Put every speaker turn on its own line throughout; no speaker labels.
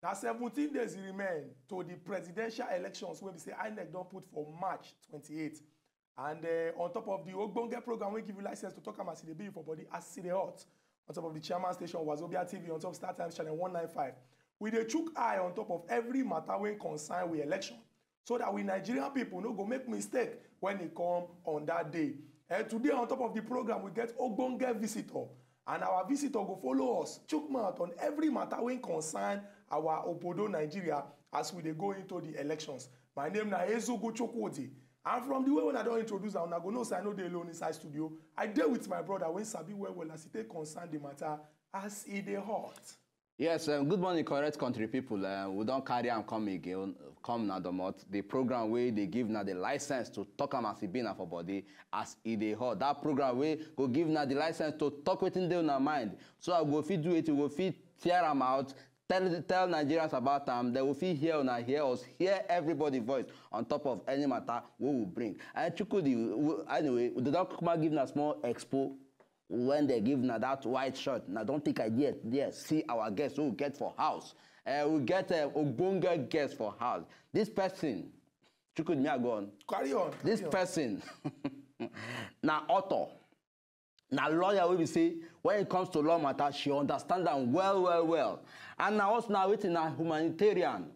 Now 17 days remain to the presidential elections where we say INEC don't put for March 28. And on top of the Ogbonge program, we give you license to talk about the bill for body as City Hot. On top of the chairman station, Wazobia TV, on top of Star Times channel 195. We dey chook eye on top of every matter when concern with election. So that we Nigerian people no go make mistake when they come on that day. And today on top of the program, we get Ogbonge visitor. And our visitor go follow us, chook mouth on every matter when concern our Obodo Nigeria as we dey go into the elections. My name is Chukwudi. And from the way when I don't introduce her, I go no say I know dey alone inside studio. I deal with my brother when Sabi well as he take concern the matter as he dey hot.
Yes, good morning, correct country people. We don't carry and come again, come now the month. The program where they give now the license to talk am as it been for body as it dey hot. That program where go give now the license to talk within their mind. So I go fit do it, we go fit tear them out. Tell Nigerians about them. They will feel hear us, hear everybody's voice on top of any matter we will bring. And Chukwudi, anyway, they don't come give us small expo when they give now that white shirt. Now don't think I yet there. See our guests who we get for house. We get a Ogbonge guest for house. This person, Chukwudi, me go on.
Carry on.
This person, now author. Now lawyer will be say when it comes to law matter, she understand them well. And now also now waiting a humanitarian.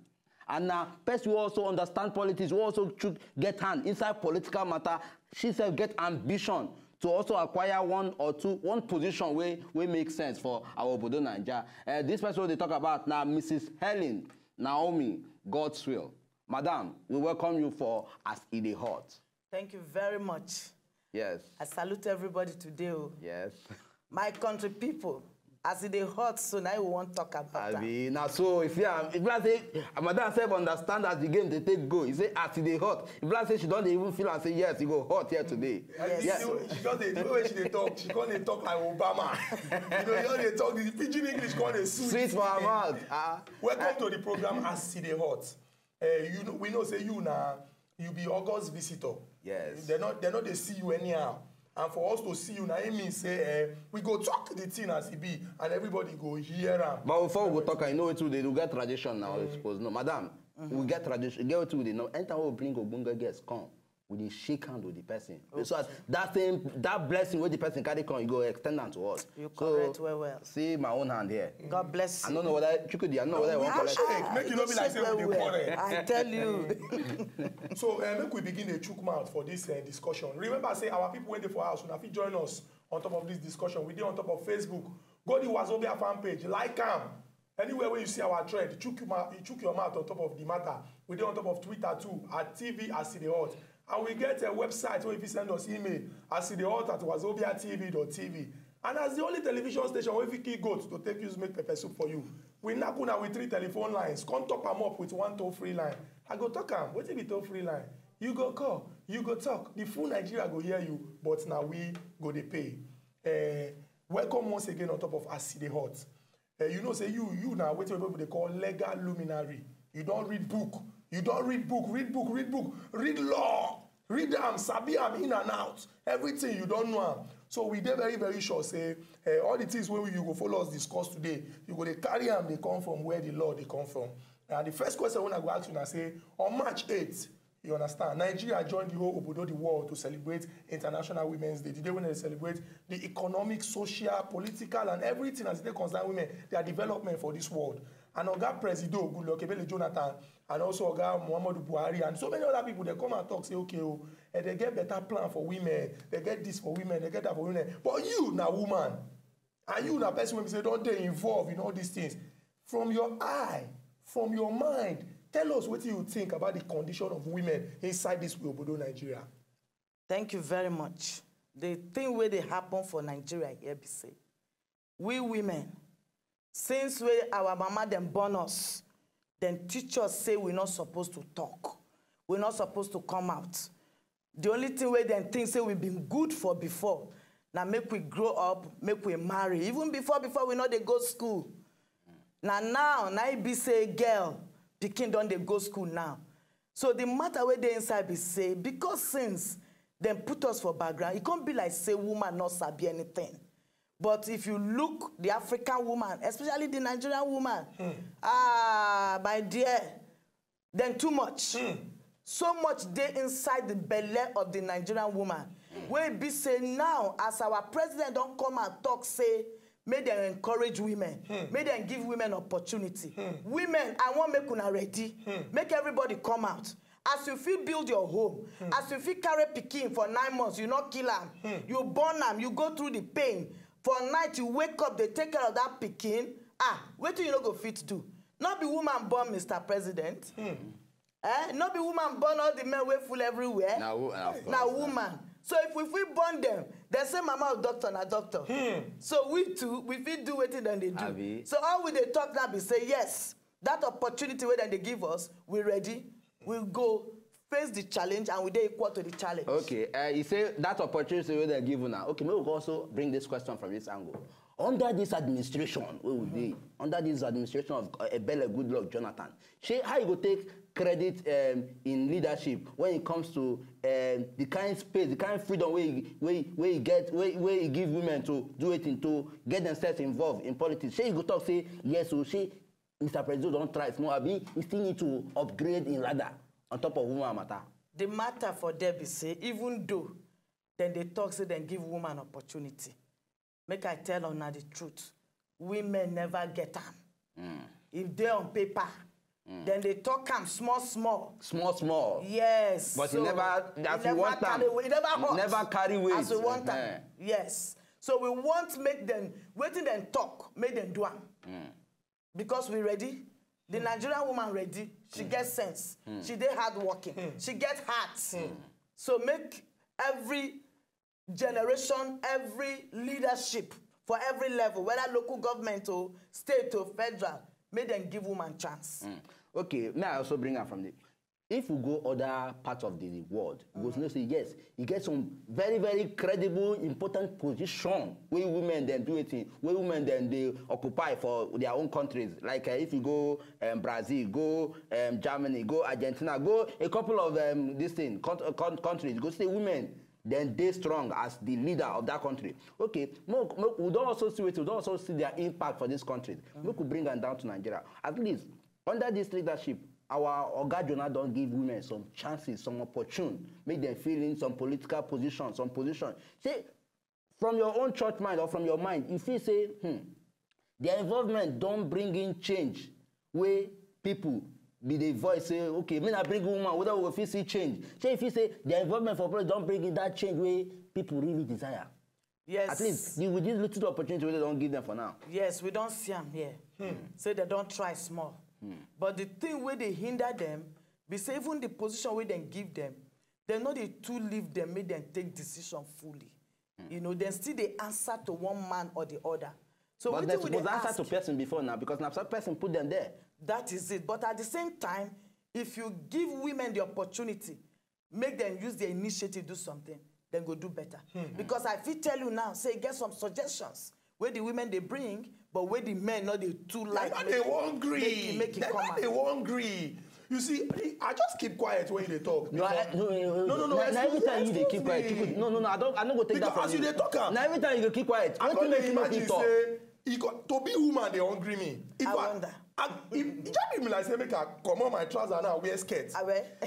And now person who also understand politics, who also get hand inside political matter. She said get ambition to also acquire one position where make sense for our Obodo Naija. This person they talk about now, Mrs. Helen, Naomi, Godswill. Madam, we welcome you for As It Dey Hot.
Thank you very much.
Yes.
I salute everybody today.
Yes.
My country people, as it dey hot, so now we want to talk about that.
Now, so if you say, Madam self understand as the game they take go, you say as it dey hot. If you say she don't even feel and say yes, you go hot here today.
Yes. She just the way she talk, she can't talk like Obama. You know, they talk the pidgin English called a
sweet for her mouth.
Welcome to the program As It Dey Hot. You know, we know say you now. You be August visitor.
Yes.
They're not they see you anyhow. And for us to see you, Naim means say we go talk the thing as it be, and everybody go hear them.
But before we go talk, I know it too. They do get tradition now. I suppose no, Madam. We get tradition. Get to the no. Anytime we bring Ogbonge guests, come. We dey shake hand with the person. Okay. So that blessing where the person carry come, you go extend that to us.
You correct well.
See my own hand here.
God bless you.
I don't know what I Chukwudi, I know what I want to
shake. Make you not be like say we dey quarrel.
I tell you.
So make we begin the chook mouth for this discussion. Remember, say our people when they for house, now if you join us on top of this discussion, we dey on top of Facebook. Go to Wazobia fan page, like them. Anywhere where you see our trend, chook your mouth on top of the matter. We dey on top of Twitter too, at TV As It Dey Hot. And we get a website where if you send us email, asideHot@wazobiatv.tv. And as the only television station where if you go to take use make pepper soup for you. We knock on with 3 telephone lines. Come top them up with 1 toll-free line. I go talk them. What if it toll-free line? You go call, you go talk. The full Nigeria go hear you, but now we go they pay. Welcome once again on top of As It Dey Hot. You know, say you now what people they call legal luminary. You don't read book. You don't read book, read law, read them, sabi them in and out. Everything you don't know. So we dey very sure say all the things where you go follow us discuss today, you go they carry them, they come from where the law they come from. And the first question when I go ask you now say, on March 8th, you understand, Nigeria joined the whole Obodo the world to celebrate International Women's Day. The day when they celebrate the economic, social, political, and everything as they concern women, their development for this world. And Oga Presido, Goodluck Ebele Jonathan, and also Oga Muhammadu Buhari, and so many other people, they come and talk, say, okay, they get better plan for women, they get this for women, they get that for women. But you, now woman, and you, now person, when you say, don't they involve in all these things? From your eye, from your mind, tell us what you think about the condition of women inside this Obodo Nigeria.
Thank you very much. The thing where they happen for Nigeria here be say, we women, since our mama them born us, then teach us say we're not supposed to talk. We're not supposed to come out. The only thing where then think say we've been good for before. Now make we grow up, make we marry. Even before we know they go school. Now it be say girl, pikin don they go school now. So the matter where they inside be say, because since them put us for background, it can't be like say woman not sabi anything. But if you look the African woman, especially the Nigerian woman, my dear, then too much. So much they inside the belly of the Nigerian woman. Where be say now, as our president don't come and talk, say, make them encourage women, make them give women opportunity. Women, I want make una ready, make everybody come out. As you feel build your home, as you feel carry pikin for 9 months, you not kill am, you born am, you go through the pain. For night, you wake up, they take care of that pikin. Wait till you don't go fit do. Not be woman born, Mr. President. Not be woman born, all the men way full everywhere. Now woman. So if we born them, they say mama or doctor na doctor. So we too, we fit do wetin than they do. So all we they talk now be say, yes, that opportunity where they give us, we ready, we'll go face the challenge and we dey equal to the challenge. Okay,
you say that opportunity where they give you now. Okay, maybe we'll also bring this question from this angle. Under this administration, under this administration of Ebele Goodluck Jonathan, how you go take credit in leadership when it comes to the kind space, the kind of freedom where you give women to do it, to get themselves involved in politics? You go talk say yes, so Mr. President don't try small. You still need to upgrade in ladder on top of woman matter. The matter for them is say even though then they talk say then give woman opportunity. Make I tell on the truth. Women never get them. If they're on paper, then they talk them small. Small. Yes. But so you never, as you want them, never carry weight. As we want them. Yes. So we want to make them, waiting them talk, make them do them. Because we ready. The Nigerian woman ready. She gets sense. She dey hard working. She gets heart. So make every generation, every leadership for every level, whether local government or state or federal, make them give woman chance. Okay, may I also bring her from the... If we go other parts of the world, we will say, yes, you get some very, very credible, important position where women then do it, where women then they occupy for their own countries. Like if you go Brazil, go Germany, go Argentina, go a couple of countries, go see women, then they strong as the leader of that country. Okay, we don't also see it, we don't also see their impact for this country. We could bring them down to Nigeria. At least, under this leadership, our Oga Jonah don't give women some chances, some opportunity, make them feel in some political position, some position. Say, from your own church mind or from your mind, if you say, their involvement don't bring in change, where people be the voice say, okay, me not bring woman, whether we feel see change. Say if you say their involvement for politics don't bring in that change where people really desire. Yes. At least you with this little opportunity where they don't give them for now. Yes, we don't see them here. Say they don't try small. But the thing where they hinder them, be say even the position where they give them, they know they too leave them, make them take decision fully. You know, then still they answer to one man or the other. So but they supposed to answer to person before now, because now some person put them there. That is it. But at the same time, if you give women the opportunity, make them use their initiative, do something, then go do better. Because I feel tell you now, say get some suggestions where the women they bring, but where the men not they too like. They won't agree. They won't agree. You see, I just keep quiet when they talk. No. Every time you they keep quiet. No. I don't go take that from you. Because as you they talk, now every time you keep quiet. I can't imagine say, to be woman they hungry me. I wonder. It just be me like say make I come on my trousers now wear skirts.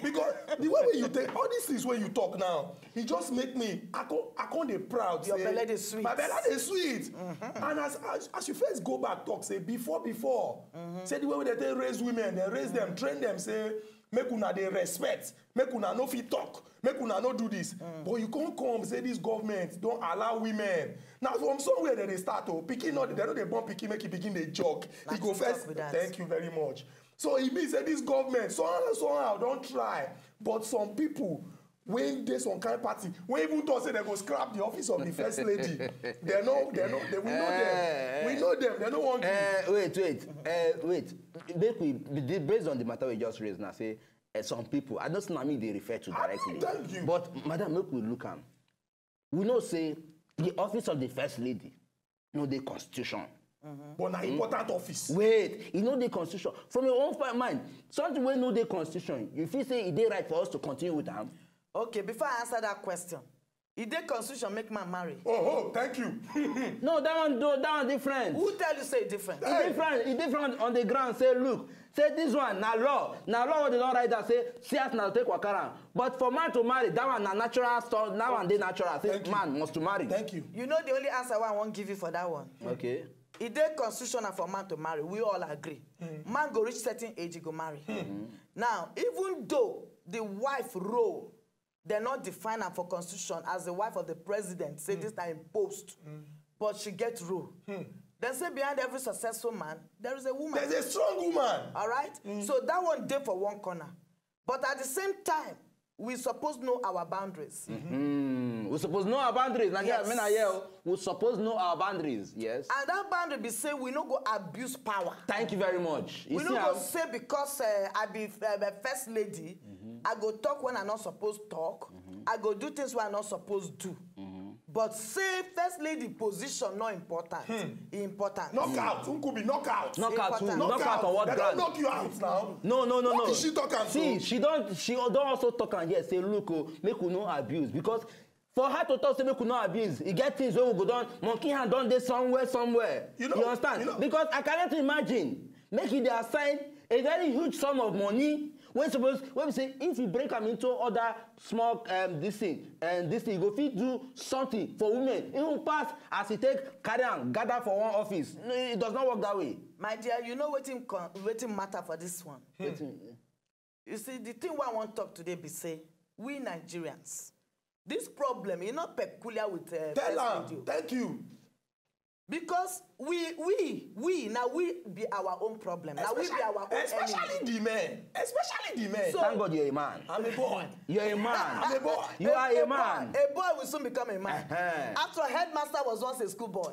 Because the way you take all these things when you talk now, it just make me I can't be proud. Your belly is sweet. My belly is sweet. And as you first go back talk say before say the way they raise women, they raise them, train them, say make una they respect, make una no fit talk, make una no do this. But you can't come say this government don't allow women. Now from somewhere they start to picking not they know they born picking make it begin they joke. He go first. Thank you very much. So it means that this government somehow don't try. But some people when there's some kind of party, when even though say they go scrap the office of the first lady, we know them. We know them. They don't want wait. Based on the matter we just raised now, say some people, I don't know me they refer to directly. Thank you. But madam, make we look at. We know say the office of the first lady, you know the constitution. But an important office. Wait, you know the constitution. From your own mind, something we know the constitution, you feel say it is right for us to continue with them. Okay, before I answer that question,
If the constitution make man marry.
Oh, thank you.
No, that one different.
Who tell you say different?
It's different on the ground. Say, look, say this one, na law. Na law what they don't write that say, see us now take wakara. But for man to marry, that one na natural stuff. That one they natural. Say man must to marry.
Thank you. You know the only answer I won't give you for that one.
Okay.
If the constitutional for man to marry, we all agree. Man go reach certain age, he go marry. Now, even though the wife role, they're not defined for constitution as the wife of the president, say this time post, but she gets rule. Then say behind every successful man, there is a woman.
There's a strong woman.
All right? So that one day for one corner. But at the same time, we supposed know our boundaries.
We supposed know our boundaries. Like yes. We supposed know our boundaries. Yes.
And that boundary be say we don't go abuse power.
Thank you very much.
We don't go say because I be first lady, I go talk when I'm not supposed to talk. I go do things when I'm not supposed to do. But say first lady position not important. Important.
Knockout. Nkubi, knockout.
Knockout. Knockout on what
ground? They don't knock you out now.
No.
What is she talking?
See, she don't also talk and yes, say look, make we no abuse because for her to talk, say make we no abuse. You get things where we go down, monkey hand done this somewhere. You understand? Because I cannot imagine making they assign a very huge sum of money. When we say if you break them into other small this thing you go fit do something for women. It will pass as it take carry and gather for one office. No, it does not work that way.
My dear, you know what matter for this one. You see, the thing I want to talk today be say we Nigerians, this problem is not peculiar with
Tell her. Thank you.
Because we now we be our own problem. Now we be our own
especially
enemy.
the men. Especially the men.
So,
thank God you're a man.
I'm a boy.
You're a man.
I'm a boy.
You are a man.
A boy will soon become a man. After headmaster was once a schoolboy.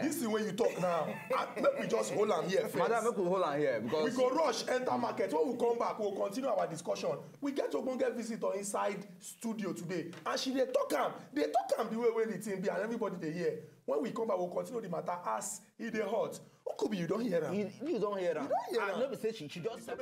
This is the way you talk now. Make we just hold on here first.
Madam, make we hold on here because
we go rush, enter market. When we come back, we'll continue our discussion. We get to go get visitor inside studio today. And she they talk am the way the thing be and everybody they hear. When we come back, we'll continue the matter as it dey hot. Nkubi, you don't hear her.
You don't hear her.
You don't hear her.
Nobody say she just step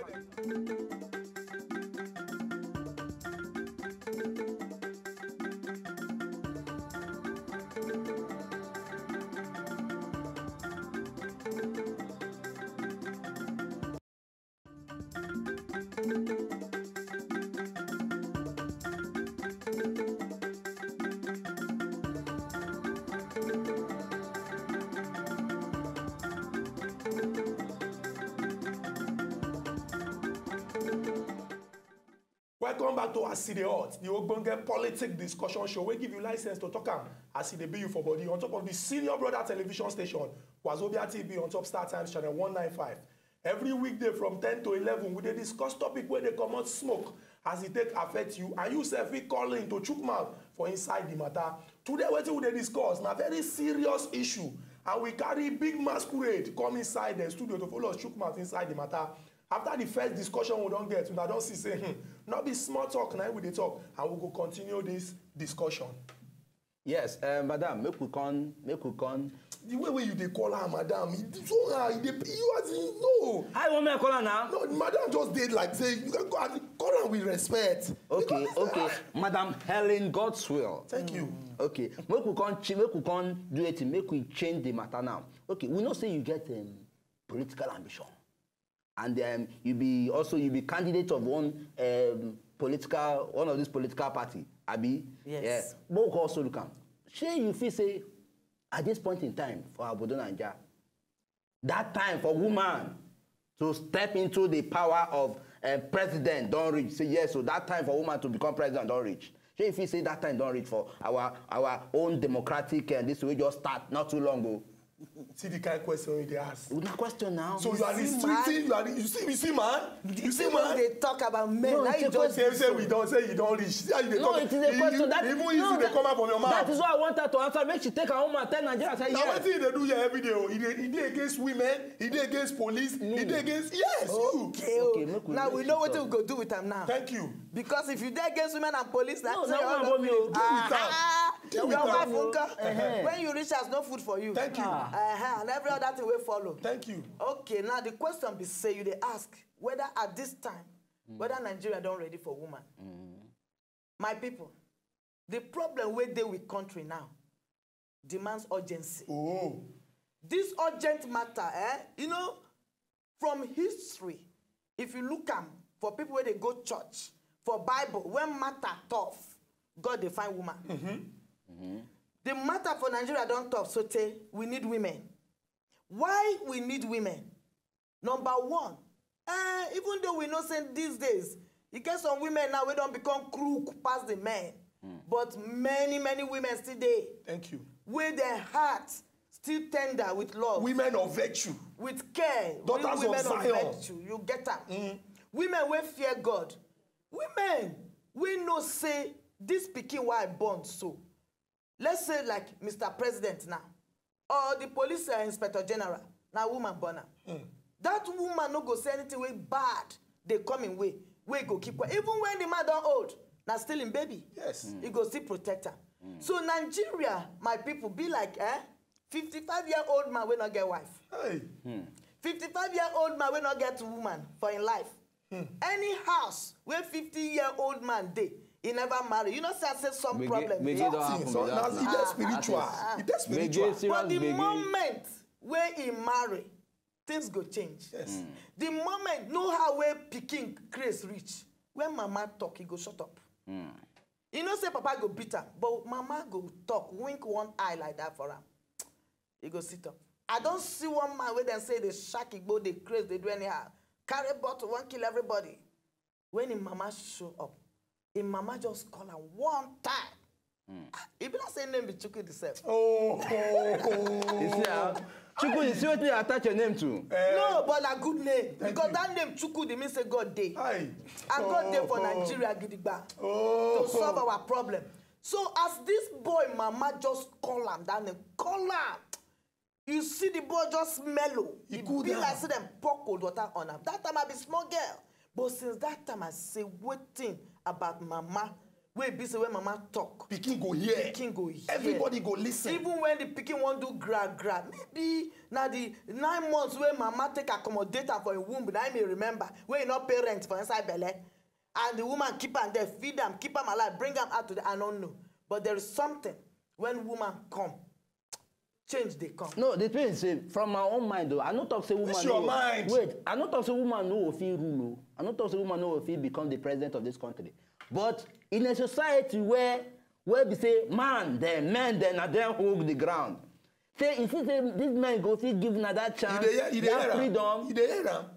Welcome back to As E Dey Hot, the ogbonge politics discussion show. We give you license to talk am as e dey be you for body on top of the senior brother television station, Wazobia TV on top Star Times channel 195. Every weekday from 10 to 11, we dey discuss topic where they comot smoke as it take affect you, and you sef fit call in to chook mouth for inside the matter. Today, wetin we dey discuss na very serious issue, and we carry big masquerade come inside the studio to follow us chook mouth inside the matter. After the first discussion we don't get, we don't see say, not be small talk, now we dey talk, and we go continue this discussion.
Yes, madam, make we come.
The way you dey call her, madam, so hard, you as in, no.
I want me to call her now.
No, madam just did like say, you can call her with respect.
Okay, Madam Helen Godswill.
Thank you.
Okay, make we come do it, make we change the matter now. Okay, we know say you get political ambition. And you be candidate of one of these political party, Abi.
Yes.
Yeah. But also look am. Shey you feel say at this point in time for Obodo Naija, that time for woman to step into the power of president don't reach. Say yes, so that time for woman to become president don't reach. Shey you feel say that time don't reach for our own democratic and this way just start not too long ago.
See the kind of question they ask.
With no question now.
So you are restricting, you see man? You see man?
They talk about men.
No,
now you just
say you don't reach. See how you
no, it is a question that
even easy they come out from your mouth.
That is what I wanted to answer. Make she take her home and tell Nigeria say yes.
Now what thing they do here every day? He dey against women, he dey against police, he dey against
Okay, now we know what we go do with them now.
Thank you.
Because if you dey against women and police, that's when you reach there's no food for you.
Thank you.
And every other thing will follow.
Thank you.
Okay, now the question be say you they ask whether at this time whether Nigeria don't ready for woman. My people, The problem where they with country now demands urgency.
Oh.
This urgent matter, you know, from history, if you look at for people where they go church, for Bible, when matter tough, God they find woman. The matter for Nigeria don't tough, so we need women. Why we need women? Number one, even though we know say these days, you get some women now we don't become crook past the men. But many women still there.
Thank you.
Where their hearts still tender with love.
Women of virtue.
With care.
Daughters
women
of Zion.
virtue. You get that. Women wey fear God. Women we know say this pikin why born so. Let's say like Mr. President now. Or the police inspector general. Now woman born am. That woman no go say anything way bad. They come in way. We go keep quiet. Even when the man don't old. Now still in baby.
Yes.
He go still protect her. So Nigeria, my people, be like 55-year-old man will not get wife.
Hey.
55-year-old man will not get woman for in life. Any house where 50-year-old man dey, he never marry. You know, say I say some problem.
So now it is spiritual. It is spiritual.
But the moment where he marry, things go change.
Yes.
The moment know how where pikin grace reach, when mama talk, he go shut up. You know, say papa go beat her, but mama go talk, wink one eye like that for him. He go sit up. I don't see one man where they say they shack, go, they crazy, they do anyhow. Carry bottle, one kill everybody. When his mama show up, his mama just call her one time. He be not saying name be Chukwudi itself.
You see how? Chukwudi, see what they attach your name to?
No, but a good name. Because that name Chukwudi means say God day. And God day for Nigeria gidigba. To solve our problem. So as this boy mama just call him that name, call him. You see the boy just mellow. He be like see them pour cold water on him. That time I be small girl. But since that time I say waiting about mama. Wait, be say when mama talk.
Pikin go hear.
Pikin go hear.
Everybody go listen.
Even when the pikin want do gra. Maybe now the 9 months where mama take accommodate her for a womb, I may remember. Where you not pay rent for inside belly. And the woman keep her there, feed them, keep them alive, bring them out to the I don't know. But there is something when woman come. Change they come.
No, the thing is, from my own mind though, I don't talk say woman.
It's your mind.
Wait, I don't talk say woman no if he rule. I don't talk say woman no if he become the president of this country. But in a society where we say man, then men, then and then hold the ground. Say if you say this man go see give that chance, that freedom.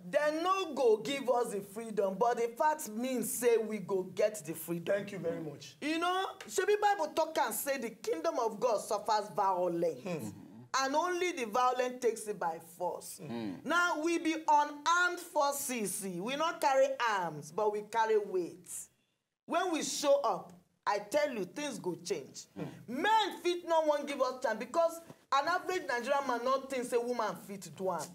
They no go give us the freedom, but the fact means say we go get the freedom.
Thank you very much.
You know, Shebi Bible talk and say the kingdom of God suffers violence. And only the violent takes it by force. Now we be unarmed forces. We not carry arms, but we carry weights. When we show up, I tell you, things go change. Men fit no one give us chance because an average Nigerian man not think say woman fit do one.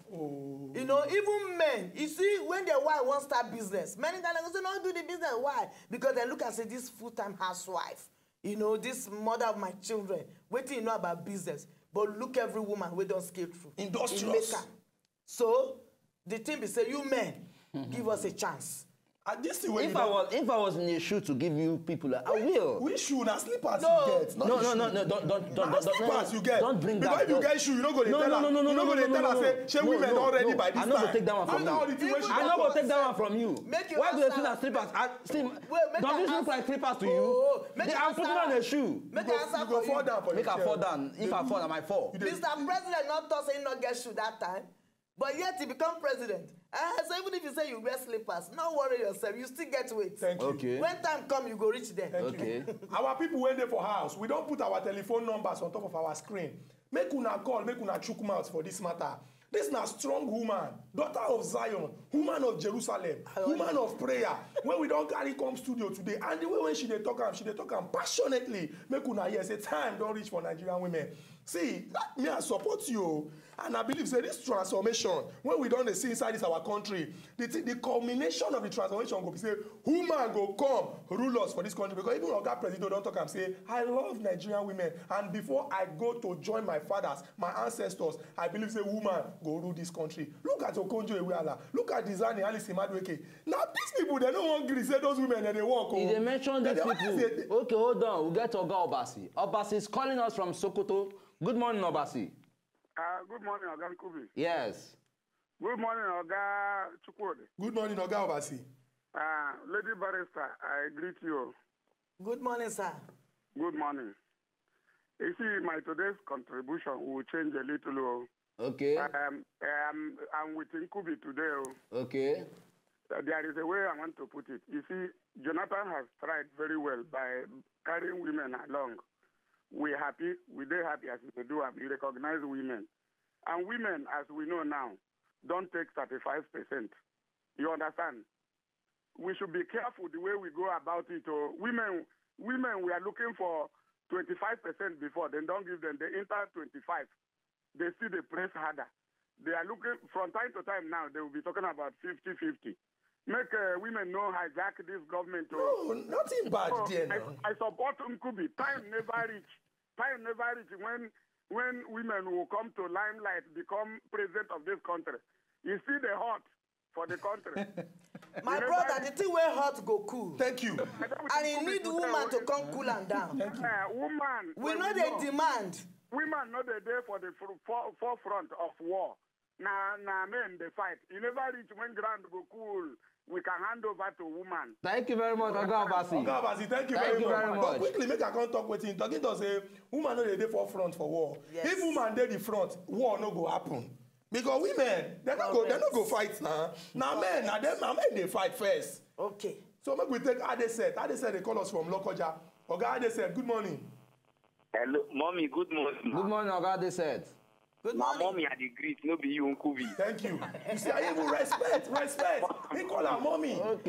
You know, even men, you see, when their wife won't start business, many times they say, no, do the business. Why? Because they look and say, this full-time housewife, you know, this mother of my children, what do you know about business? But look every woman we don't scale through.
Industrious.
So, the thing be say, you men, give us a chance.
If I was in a shoe to give you people, I will.
Which shoe? Now slippers
no.
you get.
No, don't.
Slippers you get.
Don't bring
because
that.
Because if you get shoe, you don't go to tell her. You don't go to tell her say, women already by this time.
I'm not going to take that one from you. I'm not going to take that one from you. Why do you see that slippers? Don't this look like slippers to you? I'm putting on a shoe.
Make an answer for you.
Fall down for
Make her fall down. If I fall, I might fall.
Mr. President not thought saying not get shoe that time. But yet he become president. So even if you say you wear slippers, don't worry yourself. You still get weight.
Thank you.
Okay.
When time come, you go reach there.
Okay.
Our people went there for house. We don't put our telephone numbers on top of our screen. Make una call, make una chook mouth for this matter. This is a strong woman, daughter of Zion, woman of Jerusalem, woman of prayer. When we don't carry come studio today, and the way when she talk passionately, make una hear say time don't reach for Nigerian women. See, me I support you. And I believe say this transformation, when we don't see inside this our country, the culmination of the transformation go be say, woman go come rule us for this country. Because even Oga President don't talk and say, I love Nigerian women. And before I go to join my fathers, my ancestors, I believe say woman go rule this country. Look at Okonjo Iweala. Look at Dizani Alice Imadueke. Now these people, they don't want to say those women and they walk.
They mention these people. Okay, hold on. We'll get Oga Obasi. Obasi is calling us from Sokoto. Good morning, Obasi.
Good morning, Oga Nkubi.
Yes.
Good morning, Oga Chukwudi.
Good morning, Oga Obasi.
Lady Barrister, I greet you.
Good morning, sir.
Good morning. You see, my today's contribution will change a little.
Okay.
I'm with Nkubi today.
Okay.
There is a way I want to put it. You see, Jonathan has tried very well by carrying women along. We're happy. We're happy as we do. We recognize women. And women, as we know now, don't take 35%. You understand? We should be careful the way we go about it. Women, we are looking for 25% before. Then don't give them. They enter 25. They see the press harder. They are looking, from time to time now, they will be talking about 50-50. Make women know hijack this government.
No, nothing bad there. No.
I support Nkubi. Time never reach. Time never reach when women will come to limelight, become president of this country. You see the hot for the country.
My brother, the thing where hot go cool.
Thank you.
And he need woman to come cool and down.
Woman.
We know they demand.
Women know they're there for the forefront of war. Now men, they fight. You never reach when ground go cool. We can hand over to woman.
Thank you very much, Oga Obasi.
Oga Obasi, thank you very much. But quickly, make I come talk with him. Talking to say, woman no dey forefront for war.
Yes.
If woman dey the front, war no go happen. Because women, they no go fight now. Now men, men they fight first.
Okay.
So make we take Adeset. Adeset they call us from Lokoja. Oga Adeset, good morning.
Hello, mommy, good morning.
Good morning, Oga Adeset.
Good
My
morning.
mommy had the greet, no be you, Nkubi.
Thank you. You see, I even respect. He call her mommy.
Okay.